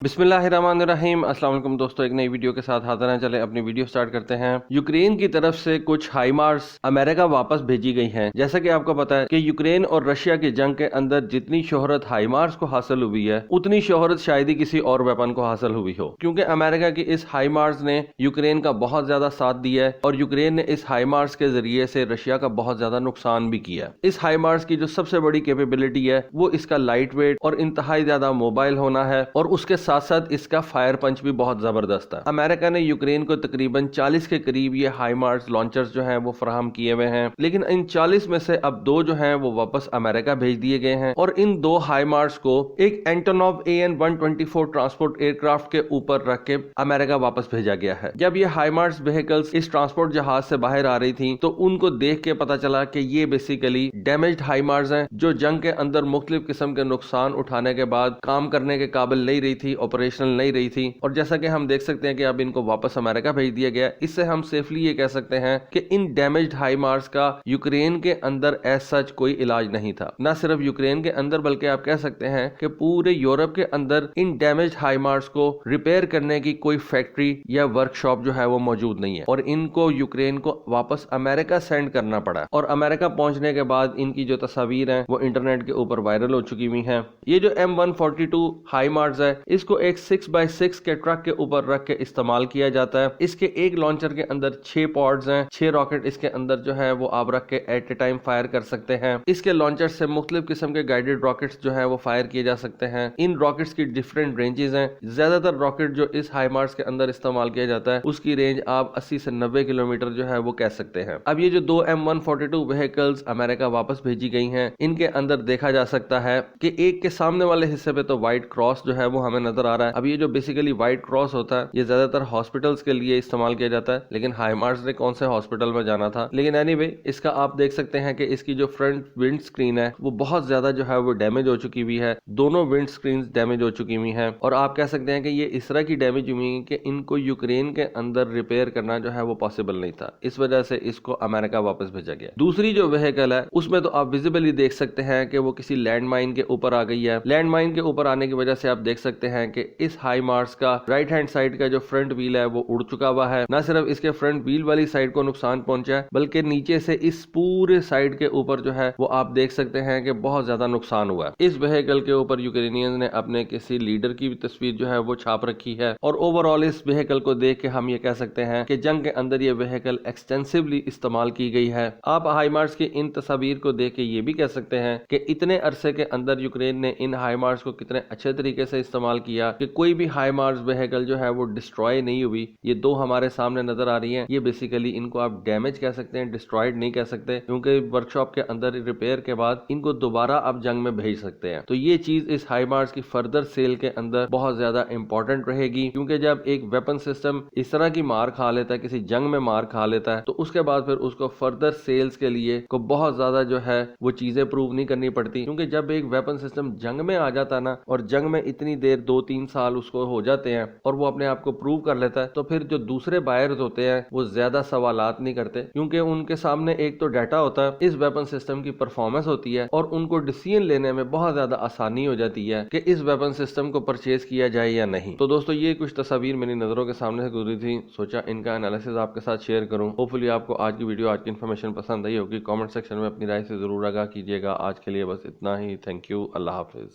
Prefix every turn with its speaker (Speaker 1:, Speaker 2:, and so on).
Speaker 1: बिस्मिल्लाहिर्रहमानिर्रहीम। अस्सलाम वालेकुम दोस्तों, एक नई वीडियो के साथ हाजिर हैं। चले अपनी वीडियो स्टार्ट करते हैं। यूक्रेन की तरफ से कुछ हाइमार्स अमेरिका वापस भेजी गई हैं। जैसा कि आपको पता है कि यूक्रेन और रशिया की जंग के अंदर जितनी शोहरत हाइमार्स को हासिल हुई है उतनी शोहरत शायद ही किसी और वेपन को हासिल हुई हो, क्योंकि अमेरिका की इस हाइमार्स ने यूक्रेन का बहुत ज्यादा साथ दिया है और यूक्रेन ने इस हाइमार्स के जरिए से रशिया का बहुत ज्यादा नुकसान भी किया। इस हाइमार्स की जो सबसे बड़ी कैपेबिलिटी है वो इसका लाइट वेट और इंतहाई ज्यादा मोबाइल होना है, और उसके साथ साथ इसका फायर पंच भी बहुत जबरदस्त है। अमेरिका ने यूक्रेन को तकरीबन 40 के करीब ये हाइमार्स लॉन्चर्स जो हैं वो फराहम किए हुए हैं, लेकिन इन 40 में से अब 2 जो हैं वो वापस अमेरिका भेज दिए गए हैं। और इन 2 हाइमार्स को एक एंटोनोव AN-124 ट्रांसपोर्ट एयरक्राफ्ट के ऊपर रख के अमेरिका वापस भेजा गया है। जब ये हाइमार्स व्हीकल्स इस ट्रांसपोर्ट जहाज से बाहर आ रही थी तो उनको देख के पता चला कि ये बेसिकली डैमेज्ड हाइमार्स हैं, जो जंग के अंदर मुख्तलिफ किस्म के नुकसान उठाने के बाद काम करने के काबिल नहीं रही थी, ऑपरेशनल नहीं रही थी। और जैसा कि हम देख सकते हैं कि अब इनको वापस अमेरिका भेज दिया गया। इससे हम सेफली ये कह सकते हैं कि इन डैमेज्ड हाइमार्स का यूक्रेन के अंदर एज सच कोई इलाज नहीं था। न सिर्फ यूक्रेन के अंदर बल्कि आप कह सकते हैं कि पूरे यूरोप के अंदर इन डैमेज्ड हाइमार्स को रिपेयर करने की कोई फैक्ट्री या वर्कशॉप जो है वो मौजूद नहीं है, और इनको यूक्रेन को वापस अमेरिका सेंड करना पड़ा। और अमेरिका पहुंचने के बाद इनकी जो तस्वीर है वो इंटरनेट के ऊपर वायरल हो चुकी हुई है। ये जो M142 हाइमार्स है इसको एक 6x6 के ट्रक के ऊपर रख के इस्तेमाल किया जाता है। इसके एक लॉन्चर के अंदर 6 पॉड्स हैं, 6 रॉकेट इसके अंदर जो है वो आप रख के एट ए टाइम फायर कर सकते हैं। इसके लॉन्चर से मुख्तलिफ किस्म के गाइडेड रॉकेट्स जो है वो फायर किए जा सकते हैं। इन रॉकेट्स की डिफरेंट रेंजेस हैं। ज्यादातर रॉकेट जो इस हाइमार्स के अंदर इस्तेमाल किया जाता है उसकी रेंज आप 80 से 90 किलोमीटर जो है वो कह सकते हैं। अब ये जो 2 M142 व्हीकल्स अमेरिका वापस भेजी गई हैं, इनके अंदर देखा जा सकता है कि एक के सामने वाले हिस्से पे तो व्हाइट क्रॉस जो है वो हमें नजर आ रहा है। अब ये जो बेसिकली व्हाइट क्रॉस होता है ये ज्यादातर हॉस्पिटल्स के लिए इस्तेमाल किया जाता है, लेकिन हाइमार्स ने कौन से हॉस्पिटल में जाना था। लेकिन एनीवे इसका आप देख सकते हैं कि इसकी जो फ्रंट विंड स्क्रीन है वो बहुत ज्यादा जो है वो डैमेज हो चुकी हुई है। दोनों विंड स्क्रीन डैमेज हो चुकी हुई है, और आप कह सकते हैं कि ये इस तरह की डैमेज हुई है कि इनको यूक्रेन के अंदर रिपेयर करना जो है वो पॉसिबल नहीं था। इस वजह से इसको अमेरिका वापस भेजा गया। दूसरी जो व्हीकल है उसमें तो आप विजिबली देख सकते हैं कि वो किसी लैंड माइन के ऊपर आ गई है। लैंड माइन के ऊपर आने की वजह से आप देख सकते हैं कि इस हाइमार्स का राइट हैंड साइड का जो फ्रंट व्हील है वो उड़ चुका हुआ है। न सिर्फ इसके फ्रंट व्हील वाली साइड को नुकसान पहुंचा है बल्कि नीचे से इस पूरे साइड के ऊपर जो है वो आप देख सकते हैं कि बहुत ज्यादा नुकसान हुआ है। इस व्हीकल के ऊपर यूक्रेनियंस ने अपने किसी लीडर की तस्वीर जो है वो छाप रखी है, और ओवरऑल इस व्हीकल को देख के हम ये कह सकते हैं कि जंग के अंदर ये व्हीकल एक्सटेंसिवली इस्तेमाल की गई है। आप हाइमार्स की इन तस्वीर को देख के ये भी कह सकते हैं कि इतने अरसे के अंदर यूक्रेन ने इन हाइमार्स को कितने अच्छे तरीके से इस्तेमाल किया कि कोई भी हाइमार्स व्हीकल जो है वो डिस्ट्रॉय नहीं हुई। ये 2 हमारे सामने नजर आ रही हैं, ये बेसिकली इनको आप डैमेज कह सकते हैं, डिस्ट्रॉयड नहीं कह सकते, क्योंकि वर्कशॉप के अंदर रिपेयर के बाद इनको दोबारा आप जंग में भेज सकते हैं। तो ये चीज इस हाइमार्स की फर्दर सेल के अंदर बहुत ज्यादा इंपॉर्टेंट रहेगी, क्योंकि जब एक वेपन सिस्टम इस तरह की मार खा लेता है, किसी जंग में मार खा लेता है, तो उसके बाद फिर उसको फर्दर सेल्स के लिए को बहुत ज्यादा जो है वो चीजें प्रूव नहीं करनी पड़ती। क्योंकि जब एक वेपन सिस्टम जंग में आ जाता है ना, और जंग में इतनी देर 2-3 साल उसको हो जाते हैं और वो अपने आप को प्रूव कर लेता है, तो फिर जो दूसरे बायर्स होते हैं वो ज्यादा सवालात नहीं करते, क्योंकि उनके सामने एक तो डाटा होता है, इस वेपन सिस्टम की परफॉर्मेंस होती है, और उनको डिसीजन लेने में बहुत ज्यादा आसानी हो जाती है कि इस वेपन सिस्टम को परचेज किया जाए या नहीं। तो दोस्तों ये कुछ तस्वीर मेरी नजरों के सामने से गुजरी थी, सोचा इनका एनालिसिस आपके साथ शेयर करूं। होपफुली आपको आज की वीडियो, आज की इन्फॉर्मेशन पसंद आई होगी। कमेंट सेक्शन में अपनी राय से जरूर आगाह कीजिएगा। आज के लिए बस इतना ही। Thank you. Allah Hafiz.